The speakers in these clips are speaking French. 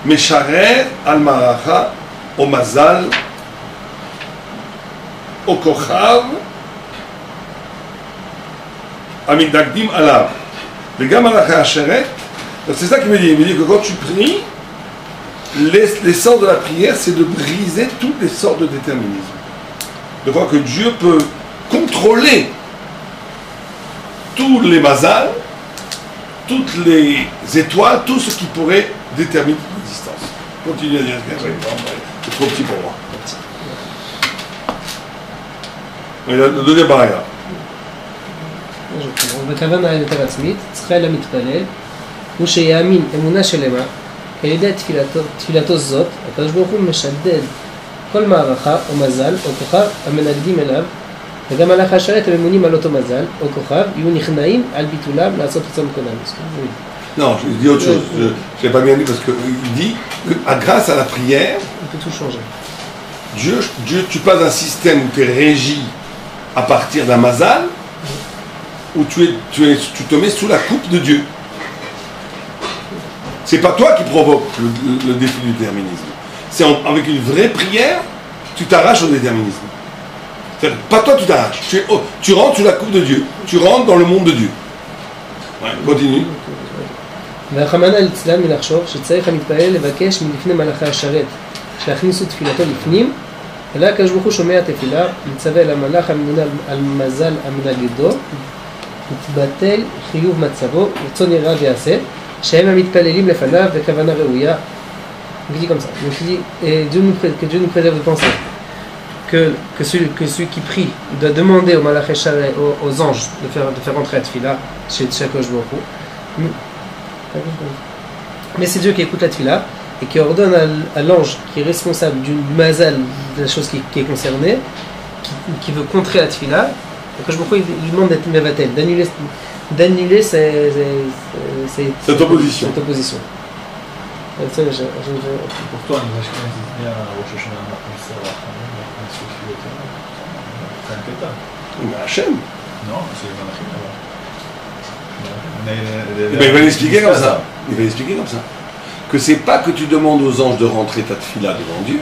Mesharer al maracha, au mazal, au kochav, amidagdim alav. Le gamaracha asheret, c'est ça qu'il me dit. Il me dit que quand tu pries, l'essence de la prière, c'est de briser toutes les sortes de déterminisme. De voir que Dieu peut contrôler tous les mazals, toutes les étoiles, tout ce qui pourrait déterminer l'existence. Continue à dire ce qu'il y a. C'est trop petit pour moi. Et le deuxième paragraphe. בכוונה יותר עצמית, צריכה למתפלל, הוא שיאמין אמונה שלמה, על ידי תפילתו זאת, הקדוש ברוך הוא משדד כל מערכה או מזל או כוכב המנגדים אליו, וגם מלאך השרת הממונים על אותו מזל או כוכב יהיו נכנעים על ביטולם לעשות רצון קודם. Non, je dis autre chose. Je n'ai pas bien dit parce qu'il dit que grâce à la prière, on peut tout changer. Dieu, tu passes d'un système où tu es régi à partir d'un mazal, où tu te mets sous la coupe de Dieu. C'est pas toi qui provoque le défi du déterminisme. C'est avec une vraie prière, tu t'arraches au déterminisme. C'est-à-dire, pas toi tu t'arraches. Tu rentres sous la coupe de Dieu. Tu rentres dans le monde de Dieu. Ouais, continue. והרחמנא ליצלן מלחשוב שצריך המתפלל לבקש מלפני מלאכי השרת שיכניסו תפילתו לפנים, אלא הקדוש ברוך הוא שומע תפילה, מצווה למלאך הממונה על מזל המנגדו, מתבטל חיוב מצבו, רצון יראה ויעשה, שהם המתפללים לפניו בכוונה ראויה. Il dit comme ça. Donc il dit que Dieu nous préserve de penser que celui qui prie doit demander aux malachei sharet, aux anges de faire entrer la tefila chez Akadosh Baruch Hu. Mais c'est Dieu qui écoute la tefila et qui ordonne à l'ange qui est responsable du mazal de la chose qui est concernée, qui veut contrer la tefila, Akadosh Baruch Hu il demande d'être mevatel, d'annuler cette opposition. Pour toi, on imagine qu'il y a un Rosh Hashanah, c'est un Keta. Mais Hachem. Non, c'est les Malachim là-bas. Il va l'expliquer comme ça. Il va l'expliquer comme ça. Que c'est pas que tu demandes aux anges de rentrer ta tefila devant Dieu,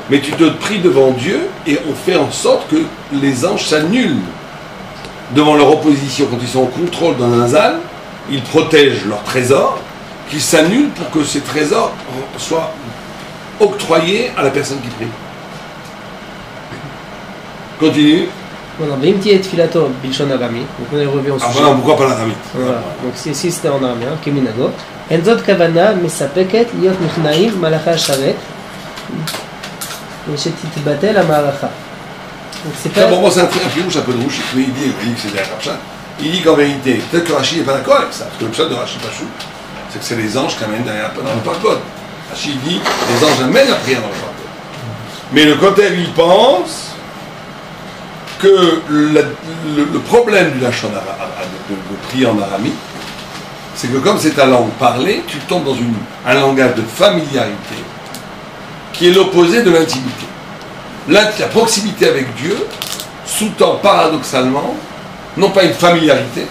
mais tu te pries devant Dieu et on fait en sorte que les anges s'annulent devant leur opposition quand ils sont en contrôle d'un nazal. Ils protègent leur trésor, qu'ils s'annulent pour que ces trésors soient octroyés à la personne qui prie. Continue. ואם תהיה תפילתו בלשון ארמית, רevient au sujet. pourquoi pas l'aramite? Donc si c'était en aramien, כמנהגו, אין זאת כוונה מספקת להיות נכנעים מלאכי השרת ושתתבטל המערכה. Pour moi c'est un rouge, un peu de rouge, mais il dit que c'est derrière Rapchat. Il dit qu'en vérité, peut-être que Rashi n'est pas d'accord avec ça, parce que le pshat de Rashi Pachou, c'est que c'est les anges qui amènent derrière dans le parcode. Rashi dit les anges amènent la prière dans le parcode. Mais le Kotel il pense que le problème du lachon de prier en aramie, c'est que comme c'est ta langue parlée, tu tombes dans un langage de familiarité qui est l'opposé de l'intimité. La proximité avec Dieu sous-tend paradoxalement non pas une familiarité,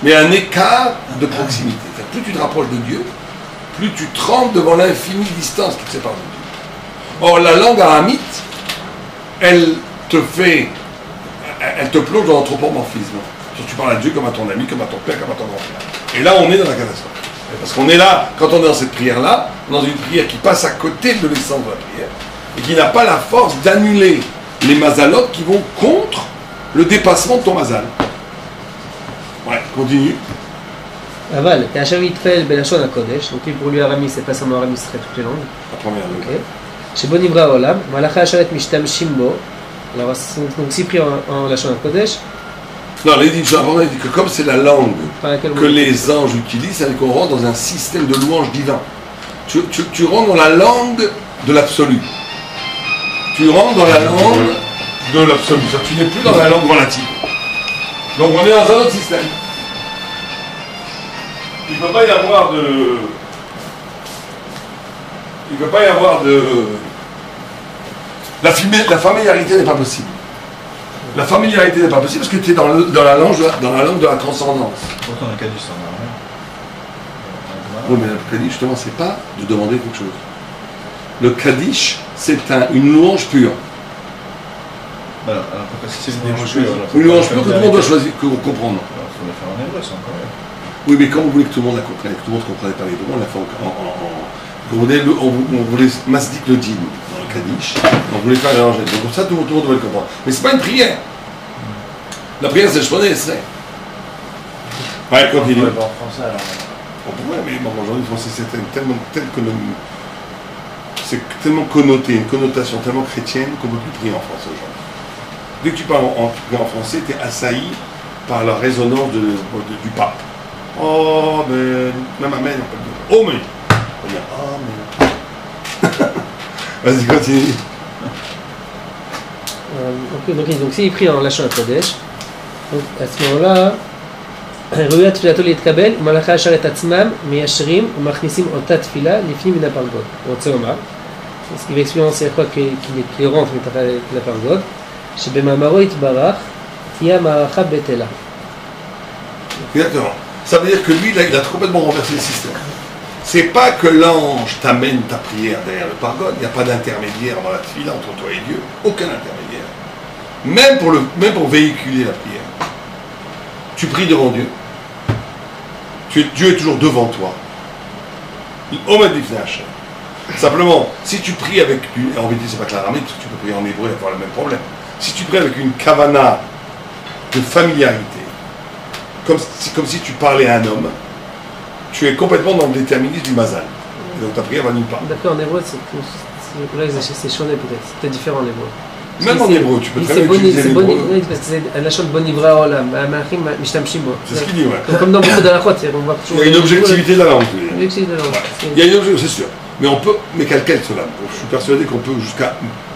mais un écart de proximité. Plus tu te rapproches de Dieu, plus tu trembles devant l'infinie distance qui te sépare de Dieu. Or, la langue aramite, elle te plonge dans l'anthropomorphisme. Tu parles à Dieu comme à ton ami, comme à ton père, comme à ton grand-père. Et là, on est dans la catastrophe. Parce qu'on est là, quand on est dans cette prière-là, dans une prière qui passe à côté de l'essence de la prière, et qui n'a pas la force d'annuler les mazalotes qui vont contre le dépassement de ton mazal. Ouais, continue. אבל כאשר יתפלל בלשון הקודש, donc pour lui aramis c'est pas seulement aramis, c'est toutes les langues. La première langue. שבו נברא העולם, מלאכי השרת משתמשים בו, alors donc si pris en lashon הקודש. Non, il dit que comme c'est la langue que les anges utilisent, c'est qu'on rentre dans un système de louange divin. Tu rentres dans la langue de l'absolu. Tu rentres dans la langue de l'absolu. Tu n'es plus dans la langue relative. Donc on est dans un autre système. Il ne peut pas y avoir de... La familiarité n'est pas possible. La familiarité n'est pas possible parce que tu es dans la langue de la transcendance. Pourtant, on a qu'à du sang. Oui, mais le Kaddish, justement, c'est pas de demander quelque chose. Le Kaddish, c'est une louange pure. Alors, si c'est une louange pure, que tout le monde doit choisir, comprendre. Il faut le faire en hébreu, c'est encore mieux. Oui, mais quand vous voulez que tout le monde la comprenne, que tout le monde ne comprenait pas l'hébreu, on l'a fait on voulait masdik le din dans le Kaddish, on voulait faire l'évangile. Donc pour ça, tout le monde devait le comprendre. Mais c'est pas une prière. La prière, c'est je connais, c'est. Ouais, continue. On pourrait pas en français alors. On pourrait, mais bon, aujourd'hui, le français, c'est tellement connoté, une connotation tellement chrétienne qu'on ne peut plus prier en français aujourd'hui. Dès que tu parles en français, tu es assailli par la résonance du pape. Oh, mais même amen, on peut dire. Oh, mais. On peut dire, oh, mais. Vas-y, continue. Donc s'il prie en lâchant un Kodesh, donc à ce moment-là, ראויה תפילתו להתקבל, ומלאכי השרת עצמם מיישרים ומכניסים אותה תפילה לפנים מן הפרגוד. הוא רוצה לומר, ce qui va expérimenter quoi qu'il rentre מתחת לפרגוד, שבמאמרו יתברך, תהיה מערכה בטלה. Exactement. Ça veut dire que lui, il a complètement renversé le système. C'est pas que l'ange t'amène ta prière derrière le pargode, il n'y a pas d'intermédiaire dans la tefila entre toi et Dieu, aucun intermédiaire. Même pour véhiculer la prière. Tu pries devant Dieu. Dieu est toujours devant toi. Simplement, si tu pries avec en vérité, c'est pas que l'araméen, tu peux prier en hébreu et avoir le même problème. Si tu pries avec une kavana de familiarité, comme si tu parlais à un homme, tu es complètement dans le déterminisme du mazal. Et donc ta prière va nulle part. D'accord, en hébreu, c'est choné peut-être, c'est peut-être différent en hébreu. Même en hébreu, tu peux très bien utiliser l'hébreu. Oui, parce que c'est la chose bonne ivra olam, c'est ce qu'il dit, ouais. Comme dans beaucoup de la khote, on voit toujours. Il y a une objectivité de la langue. Une objectivité de la langue. Il y a une objectivité, c'est sûr. Mais on peut mécalquer cela. Je suis persuadé qu'on peut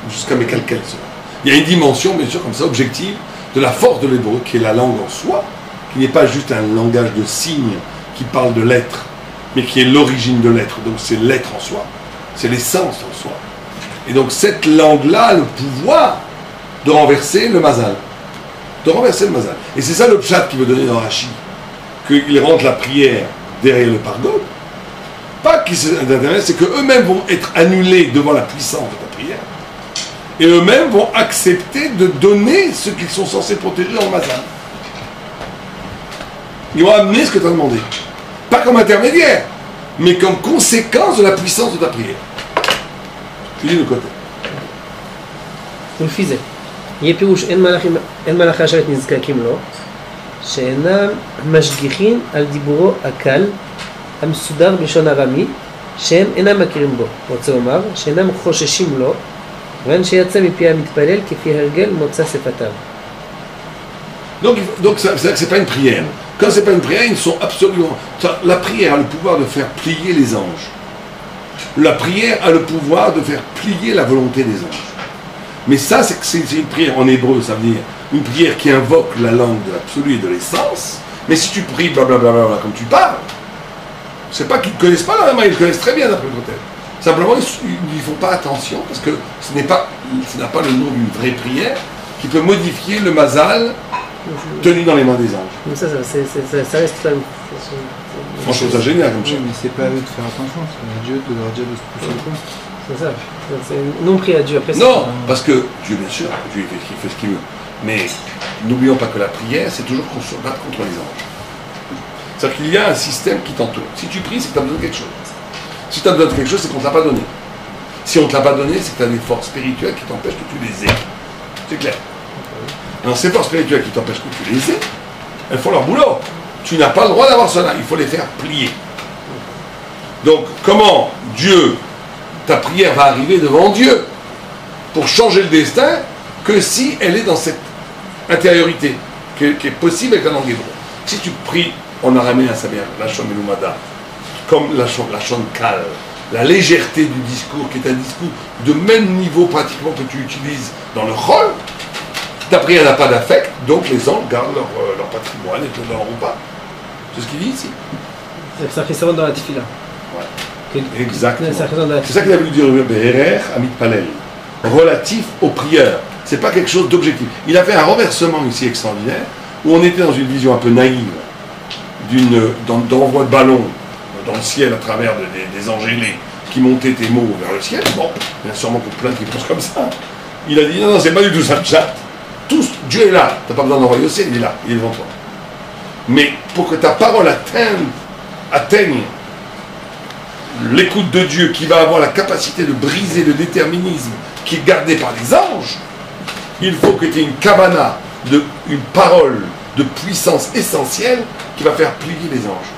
jusqu'à mécalquer cela. Il y a une dimension, bien sûr, comme ça, objective, de la force de l'hébreu, qui est la langue en soi, qui n'est pas juste un langage de signes qui parle de l'être, mais qui est l'origine de l'être. Donc c'est l'être en soi, c'est l'essence en soi. Et donc cette langue-là a le pouvoir de renverser le mazal. Et c'est ça le pshat qu'il veut donner dans Rashi. Qu'il rentre la prière derrière le pargode. Pas qu'ils s'intéressent, c'est qu'eux-mêmes vont être annulés devant la puissance de ta prière. Et eux-mêmes vont accepter de donner ce qu'ils sont censés protéger dans le mazal. Ils vont amener ce que tu as demandé. Pas comme intermédiaire, mais comme conséquence de la puissance de ta prière. Tu dis de côté. ולפי זה, יהיה פירוש אין מלאכי השרת נזקקים לו, שאינם משגיחים על דיבורו הקל, המסודר בלשון ארמי, שהם אינם מכירים בו. רוצה לומר, שאינם חוששים לו, כיוון שיצא מפי המתפלל כפי הרגל מוצא שפתיו. Donc c'est pas une prière. Quand c'est pas une prière, ils sont absolument... La prière a le pouvoir de faire plier les anges. La prière a le pouvoir de faire plier la volonté des anges. Mais ça, c'est une prière en hébreu, ça veut dire une prière qui invoque la langue de l'absolu et de l'essence. Mais si tu pries blablabla comme tu parles, c'est pas qu'ils ne connaissent pas la main, ils le connaissent très bien d'après le côté. Simplement, ils ne font pas attention parce que ça n'a pas le nom d'une vraie prière qui peut modifier le mazal tenu dans les mains des anges. Mais ça reste quand même... Franchement, je trouve ça génial comme ça. Oui, mais c'est pas à eux de faire attention, c'est à Dieu de leur dire de se pousser le point. C'est ça, c'est non pris à Dieu. Après, non, parce que Dieu, bien sûr, Dieu il fait ce qu'il veut. Mais n'oublions pas que la prière, c'est toujours qu'on se batte contre les anges. C'est-à-dire qu'il y a un système qui t'entoure. Si tu pries, c'est que tu as besoin de quelque chose. Si tu as besoin de quelque chose, c'est qu'on ne te l'a pas donné. Si on ne te l'a pas donné, c'est que tu as des forces spirituelles qui t'empêchent que tu les aies. C'est clair. Alors, ces forces spirituelles qui t'empêchent que tu les aies, elles font leur boulot. Tu n'as pas le droit d'avoir cela, il faut les faire plier. Donc, comment Dieu, ta prière va arriver devant Dieu pour changer le destin que si elle est dans cette intériorité qui est possible avec la langue hébreu. Si tu pries en araméen, ça vient Lachon Melumada, comme Lachon Kal, la légèreté du discours, qui est un discours de même niveau pratiquement que tu utilises dans le Chol, ta prière n'a pas d'affect, donc les anges gardent leur patrimoine et ne te donneront pas. C'est ce qu'il dit ici. Ça fait ça dans la tefila. Ouais. Exactement. C'est ça qu'il a voulu dire Be'erer Amit Palel, relatif aux prieurs. C'est pas quelque chose d'objectif. Il a fait un renversement ici extraordinaire, où on était dans une vision un peu naïve d'envoi de ballon dans le ciel à travers des anges ailés qui montaient tes mots vers le ciel. Bon, il y en a sûrement plein qui pensent comme ça. Il a dit non, c'est pas du tout ça le chat. Dieu est là, tu n'as pas besoin d'envoyer au ciel, il est là, il est devant toi. Mais pour que ta parole atteigne l'écoute de Dieu qui va avoir la capacité de briser le déterminisme qui est gardé par les anges, il faut que tu aies une kavana, une parole de puissance essentielle qui va faire plier les anges.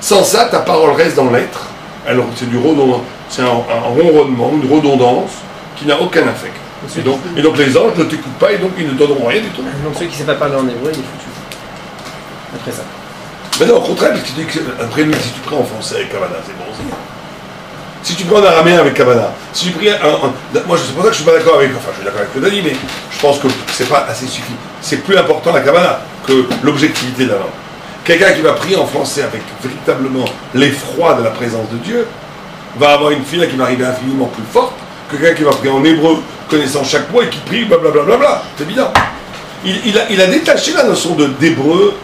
Sans ça, ta parole reste dans l'être. Alors c'est du redondant, c'est un ronronnement, une redondance qui n'a aucun affect. Et donc les anges ne t'écoutent pas et donc ils ne donneront rien du tout. Donc celui qui ne sait pas parler en hébreu, il est foutu. Après ça. Mais non, au contraire, parce que tu dis que, après, si tu prends en français avec Kavana, c'est bon aussi. Si tu prends en araméen avec Kavana, si tu prends moi c'est pour ça que je suis pas d'accord avec, enfin je suis d'accord avec le Dani, mais je pense que c'est pas assez suffisant. C'est plus important la Kavana que l'objectivité de la langue. Quelqu'un qui va prier en français avec véritablement l'effroi de la présence de Dieu va avoir une fila qui va arriver infiniment plus forte que quelqu'un qui va prier en hébreu, connaissant chaque mot et qui prie blablabla. C'est évident. Il a détaché la notion d'hébreu,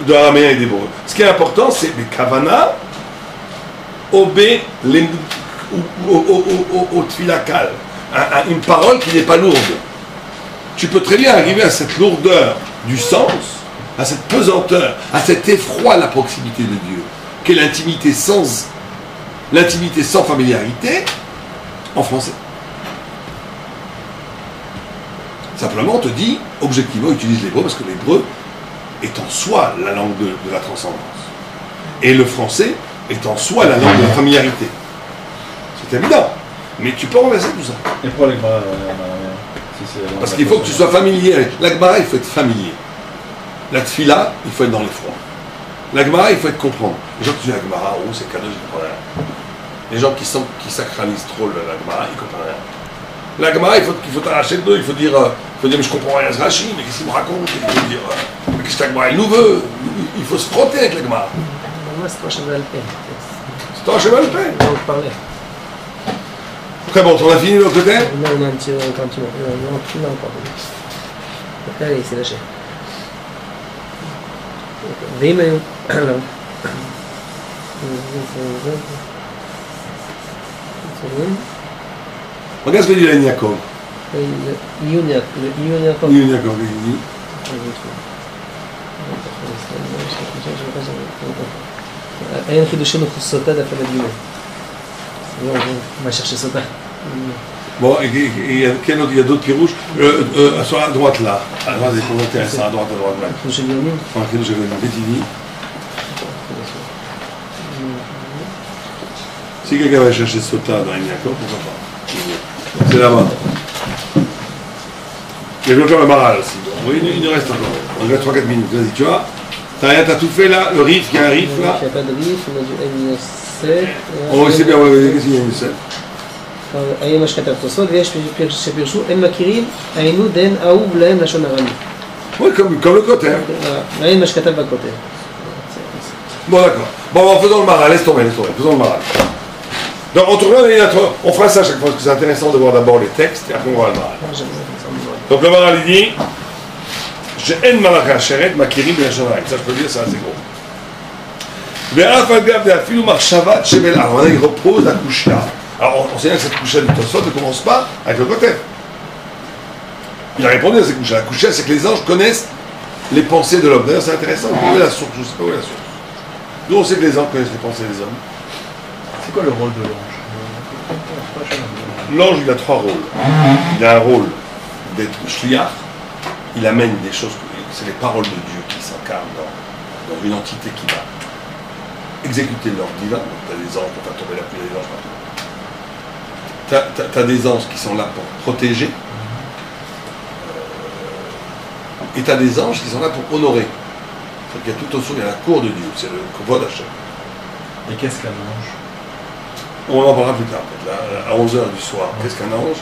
d'araméen et d'hébreu. Ce qui est important, c'est les kavana, obé, au tfilakal. Une parole qui n'est pas lourde. Tu peux très bien arriver à cette lourdeur du sens, à cette pesanteur, à cet effroi à la proximité de Dieu, qu'est l'intimité sans familiarité, en français. Simplement, on te dit, objectivement, utilise l'hébreu parce que l'hébreu est en soi la langue de la transcendance. Et le français est en soi la langue de la familiarité. C'est évident. Mais tu peux renverser tout ça. Et pourquoi les Gemara parce qu'il faut que tu sois familier avec. La Gemara, il faut être familier. La Tfila, il faut être dans l'effroi. La Gemara, il faut être comprendre. Les gens qui disent la Gemara, oh, c'est cadeau, je ne comprends rien. Les gens qui sacralisent trop la Gemara, ils ne comprennent rien. La Gemara, il faut t'arracher le dos, il faut dire, mais je comprends rien à ce Rashi, mais qu'est-ce qu'il me raconte? Il faut dire, mais qu'est-ce que la Gemara, il nous veut? Il faut se frotter avec la Gemara. Moi, c'est toi, cheval paix. C'est toi, cheval paix? On va parler. Très bon, on a fini de l'autre côté? Non, on a un petit mot. Non, encore. Allez, c'est lâché. ואם היו... Regarde ce que dit la Yaakov. עיון יעקב. עיון יעקב, עיון. אין חידושינו סוטה דווקא בדיון. מה chercher סוטה. Bon, il y a d'autres pirouches. Sur la droite là. À droite, c'est intéressant. À droite là. חידוש עליונים. חידוש עליונים. Bétini. Si quelqu'un va chercher Sota dans un Yaakov, pourquoi pas? C'est là-bas. Et je vais faire le maral aussi. Oui, il nous reste encore. On reste 3-4 minutes. Vas-y, tu vois. T'as tout fait là. Le riff, il y a un riff là. Il n'y a pas de riff. On a du M7. Oh, c'est bien. Qu'est-ce qu'il y a M7? היה מה שכתב תוספות, ויש שפירשו, הם מכירים, היינו דן אהוב להם לשון ארמי. Oui, comme le côté. היה מה שכתב בכותב. Bon, d'accord. Bon, faisons le maral, laisse tomber, faisons le maral. Donc, on fera ça à chaque fois, parce que c'est intéressant de voir d'abord les textes, et après on va le maral. Donc, le maral, il dit, j'ai en malaka sheret, makirim, bien shanaï. Ça, je peux dire, c'est assez gros. Alors, il repose la coucha. Alors, on sait bien que cette coucha du Tosot ne commence pas avec le côté. Il a répondu à cette coucha. La coucha, c'est que les anges connaissent les pensées de l'homme. D'ailleurs, c'est intéressant. Où est la source? Je ne sais pas où est la source. D'où on sait que les anges connaissent les pensées des hommes? C'est quoi le rôle de l'ange? L'ange, il a 3 rôles. Il a un rôle d'être shliach. Il amène des choses, c'est les paroles de Dieu qui s'incarnent dans une entité qui va exécuter l'ordre divin. Donc, tu as des anges pour faire tomber la pluie, des anges partout. Tu as des anges qui sont là pour protéger. Et tu as des anges qui sont là pour honorer. Il y a tout autour, il y a la cour de Dieu, c'est le Kovod Hashem. Et qu'est-ce qu'un ange? On en parlera plus tard, peut-être, là, à 11h du soir. Qu'est-ce qu'un ange?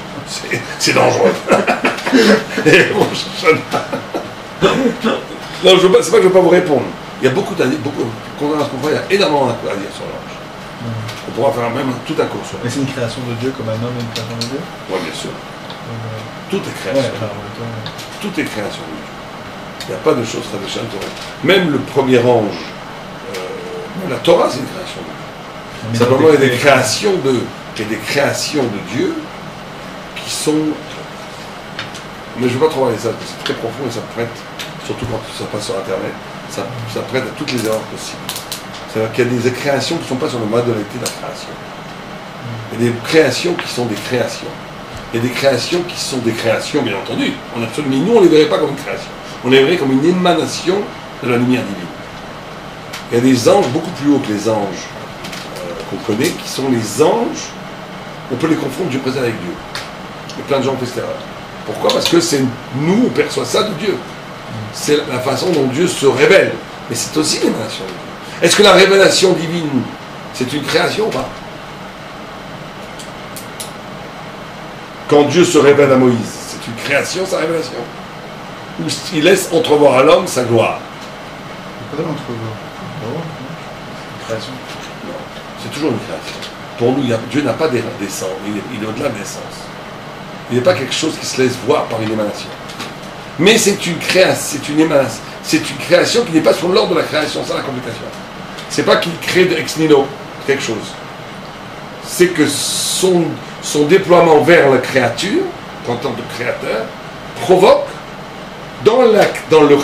C'est dangereux. Non, c'est pas que je ne veux pas vous répondre. Il y a contrairement à ce qu'on voit, il y a énormément à dire sur l'ange. On pourra faire même tout un cours sur l'ange. Mais c'est une création de Dieu comme un homme est une création de Dieu? Oui, bien sûr. Tout est création. Tout est création de Dieu. Il n'y a pas de choses très méchantes. Même le premier ange, la Torah, c'est une création de Dieu. Simplement, il y a des créations de Dieu qui sont... Mais je ne veux pas trop parler de ça, parce que c'est très profond et ça prête, surtout quand ça passe sur Internet, ça prête à toutes les erreurs possibles. C'est-à-dire qu'il y a des créations qui ne sont pas sur le modalité de la création. Il y a des créations qui sont des créations. Il y a des créations qui sont des créations, bien entendu. Mais nous, on ne les verrait pas comme une création. On les verrait comme une émanation de la lumière divine. Il y a des anges beaucoup plus hauts que les anges qu'on connaît, qui sont les anges. On peut les confondre Dieu présent avec Dieu. Il y a plein de gens qui font cette erreur. Pourquoi? Parce que c'est nous, on perçoit ça de Dieu. C'est la façon dont Dieu se révèle. Mais c'est aussi l'émanation de Dieu. Est-ce que la révélation divine, c'est une création ou pas? Quand Dieu se révèle à Moïse, c'est une création, sa révélation? Ou il laisse entrevoir à l'homme sa gloire? Pas l'entrevoir. Une création. Non, c'est toujours une création. Pour nous, Dieu n'a pas d'essence, il est au-delà de l'essence. Il n'est pas quelque chose qui se laisse voir par une émanation. Mais c'est une création, c'est une création qui n'est pas sur l'ordre de la création, c'est la complication. C'est pas qu'il crée ex nihilo quelque chose. C'est que son déploiement vers la créature, en tant que créateur, provoque dans le